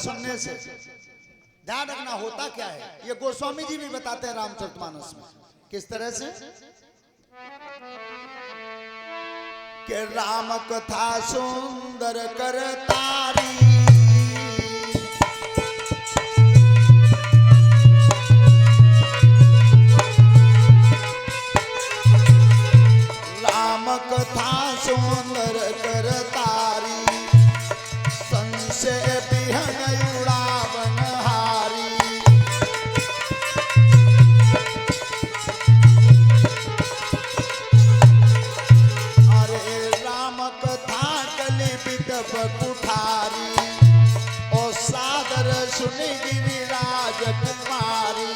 सुनने से। ध्यान रखना होता क्या है, ये गोस्वामी जी भी बताते हैं रामचरितमानस में किस तरह से कि राम कथा सुंदर करतारी, राम कथा सुंदर करतारी, संशय बिहन उड़ावन हारी। अरे राम कथा कलिपित कुठारी, और सादर सुनि गिरिराज कुमारी।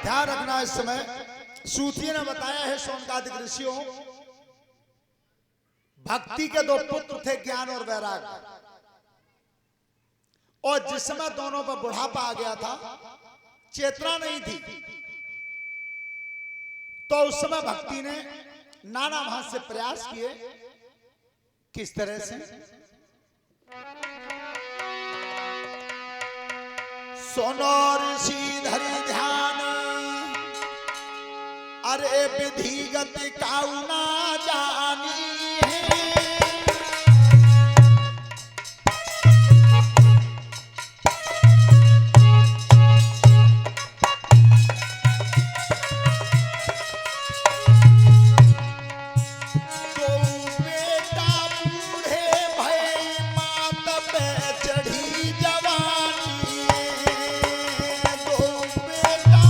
ध्यान रखना, इस समय सूत्री ने बताया है शौनकादिक ऋषियों, भक्ति के दो पुत्र थे, ज्ञान और वैराग्य। और जिस समय दोनों पर बुढ़ापा आ गया था, चेतना नहीं थी, तो उस समय भक्ति ने नाना भांति से प्रयास किए। किस तरह से? सुनो ऋषि धरि ध्यान, अरे विधिगत काऊ ना जानी है। तो बेटा बूढ़े भय मात पे चढ़ी जवानी, तो बेटा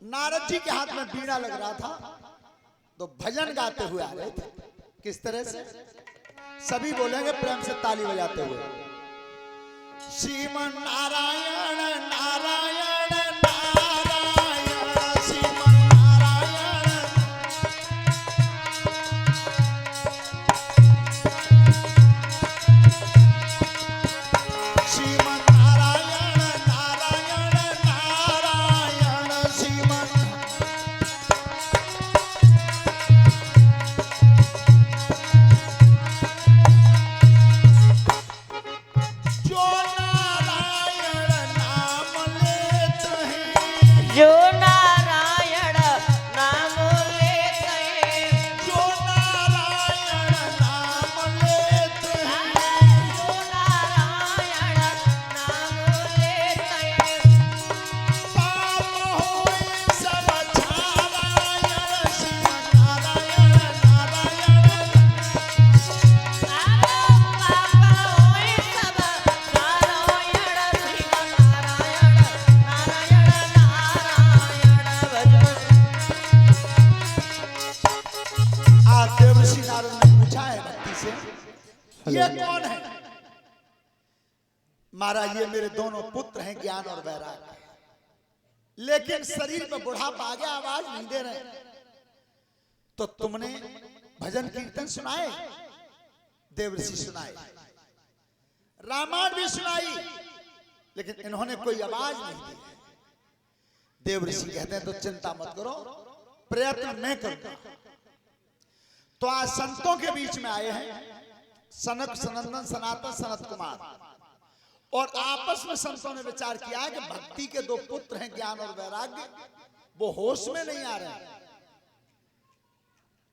नारद जी के हाथ में बीड़ा लग रहा था, तो भजन गाते हुए आ रहे थे। किस तरह से? सभी बोलेंगे प्रेम से ताली बजाते हुए, श्रीमन नारायण नारायण नारायण, श्रीमन नारायण। श्रीमन नारायण नारायण नारायण, श्रीमन। जो नारायण महाराज ये मेरे दोनों पुत्र हैं ज्ञान और वैराग्य, लेकिन शरीर में बुढ़ापा आ गया, आवाज नहीं दे रहे। तो तुमने भजन कीर्तन सुनाए, देवऋषि सुनाए, रामायण भी सुनाई, लेकिन इन्होंने कोई आवाज नहीं दी। देवऋषि कहते हैं तो चिंता मत करो, प्रयत्न मैं करूंगा। तो आज संतों के बीच में आए हैं सनक सनंदन सनातन सनत कुमार, और आपस में संतों ने विचार किया है कि भक्ति के दो पुत्र हैं ज्ञान और वैराग्य, वो होश में नहीं आ रहे हैं।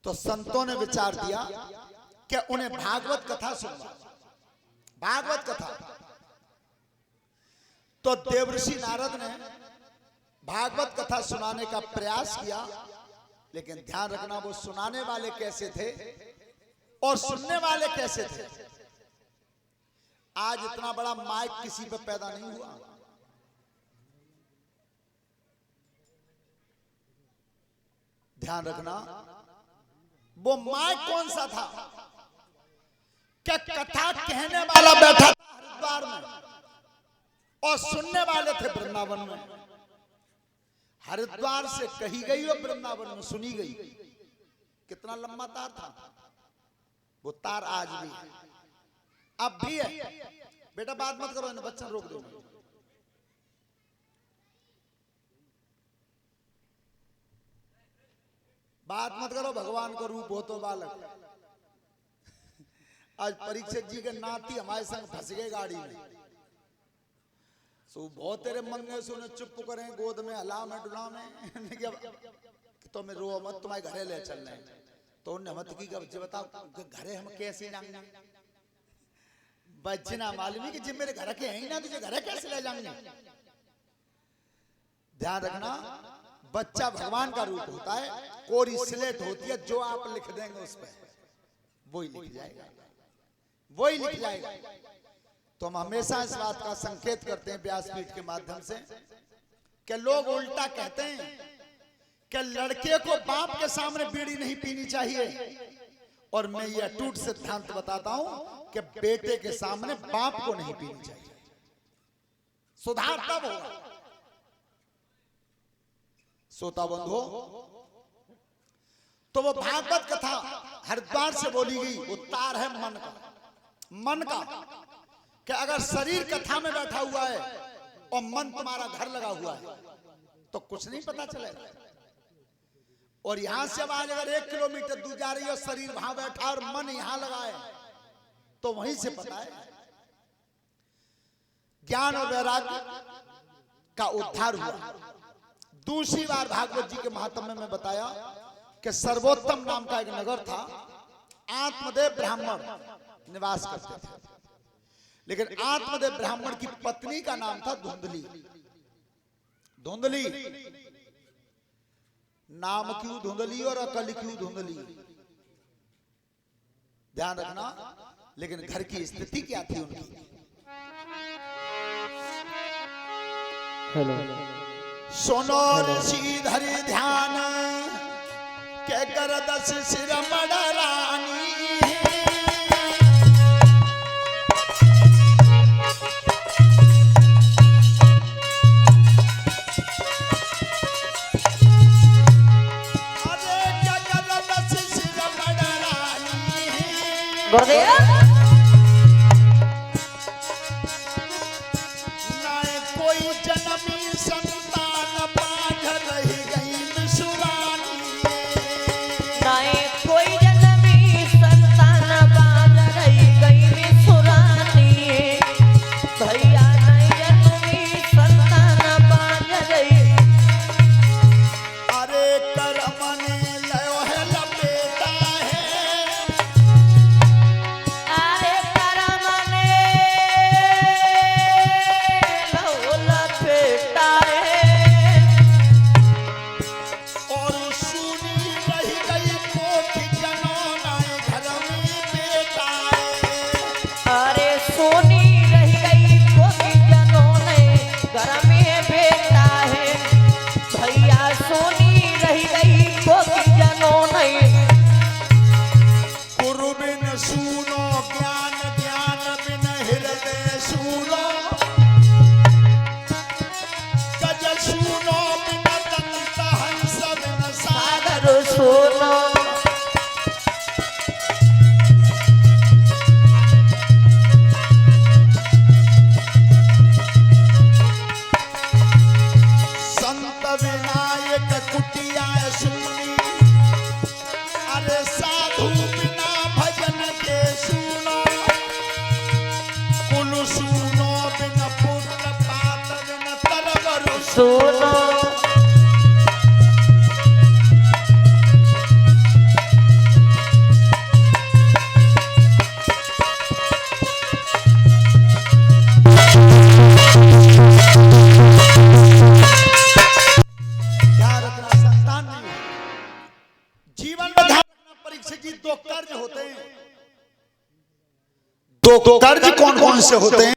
तो संतों ने विचार दिया कि उन्हें भागवत कथा सुनवा, भागवत कथा। तो देवऋषि नारद ने भागवत कथा सुनाने का प्रयास किया, लेकिन ध्यान रखना वो सुनाने वाले कैसे थे और सुनने वाले कैसे थे। आज इतना बड़ा माइक किसी पे पैदा नहीं हुआ। ध्यान रखना, वो माइक कौन सा था? क्या कथा कहने वाला बैठा था हरिद्वार में और सुनने वाले थे वृंदावन में। हरिद्वार से कही गई और वृंदावन में सुनी गई। कितना लंबा तार था, वो तार आज भी है, अब भी है। बेटा बात मत करो, इन्हें बच्चा रोक दो। बात मत करो, भगवान को रूप हो तो बालक। आज परीक्षक जी के नाती हमारे संग फंस गए गाड़ी में। सो बहुत तेरे मंगे सुने, चुप करें, गोद में हला में डुला में तो मैं रो मत, तुम्हारे घरे ले चल रहे हैं। तो उन्हें मत की बताओ घरे हम कैसे जाएंगे? बच्चे मालूम है कि जिन मेरे घर के हैं ही ना, तुझे घरे कैसे ले जाएंगे? ध्यान रखना, बच्चा भगवान का रूप होता है, कोरी स्लेट होती है, जो आप लिख देंगे उस पर वही लिख जाएगा, वही लिख जाएगा। तो हम हमेशा इस बात का संकेत करते हैं व्यासपीठ के माध्यम से कि लोग उल्टा कहते हैं कि लड़के को बाप के सामने बीड़ी नहीं पीनी चाहिए, और मैं ये अटूट सिद्धांत बताता हूं कि बेटे के सामने बाप को नहीं पीनी चाहिए। सुधार तब होगा। श्रोता बंधु, तो वो भागवत कथा हरिद्वार से बोली गई, वो तार है मन का, मन का। कि अगर शरीर कथा में बैठा हुआ है और मन तुम्हारा घर लगा हुआ है तो कुछ नहीं पता चलेगा। और यहां से आवाज अगर 1 किलोमीटर दूर जा रही है और शरीर वहां बैठा और मन यहां लगा है तो वहीं से पता है। ज्ञान और वैराग्य का उद्धार हुआ। दूसरी बार भागवत जी के महात्म्य में बताया कि सर्वोत्तम नाम का एक नगर था, आत्मदेव ब्राह्मण निवास करते थे, लेकिन आत्मदेव ब्राह्मण की पत्नी का नाम था धुंधली। धुंधली नाम क्यों धुंधली और अकल क्यों धुंधली, ध्यान रखना। लेकिन घर की स्थिति क्या थी उनकी? हेलो, सुनो ऋषि धरि ध्यान के करदस सिर मडरानी। गुरुदेव कोई जन्मी संतान पाठ रही गई मिसुरानी, नाए कोई जन्मी संतान बाज रही गई मिसुरानी। भैया नहीं जन्मी संतान बाज रही। अरे कर्म ने लयो है लपेटा है, सुनो बिन पुत्र पात बिन तरवर सुनो परीक्षित जी दो कर्ज होते हैं। दो कर्ज कौन कौन से होते हैं?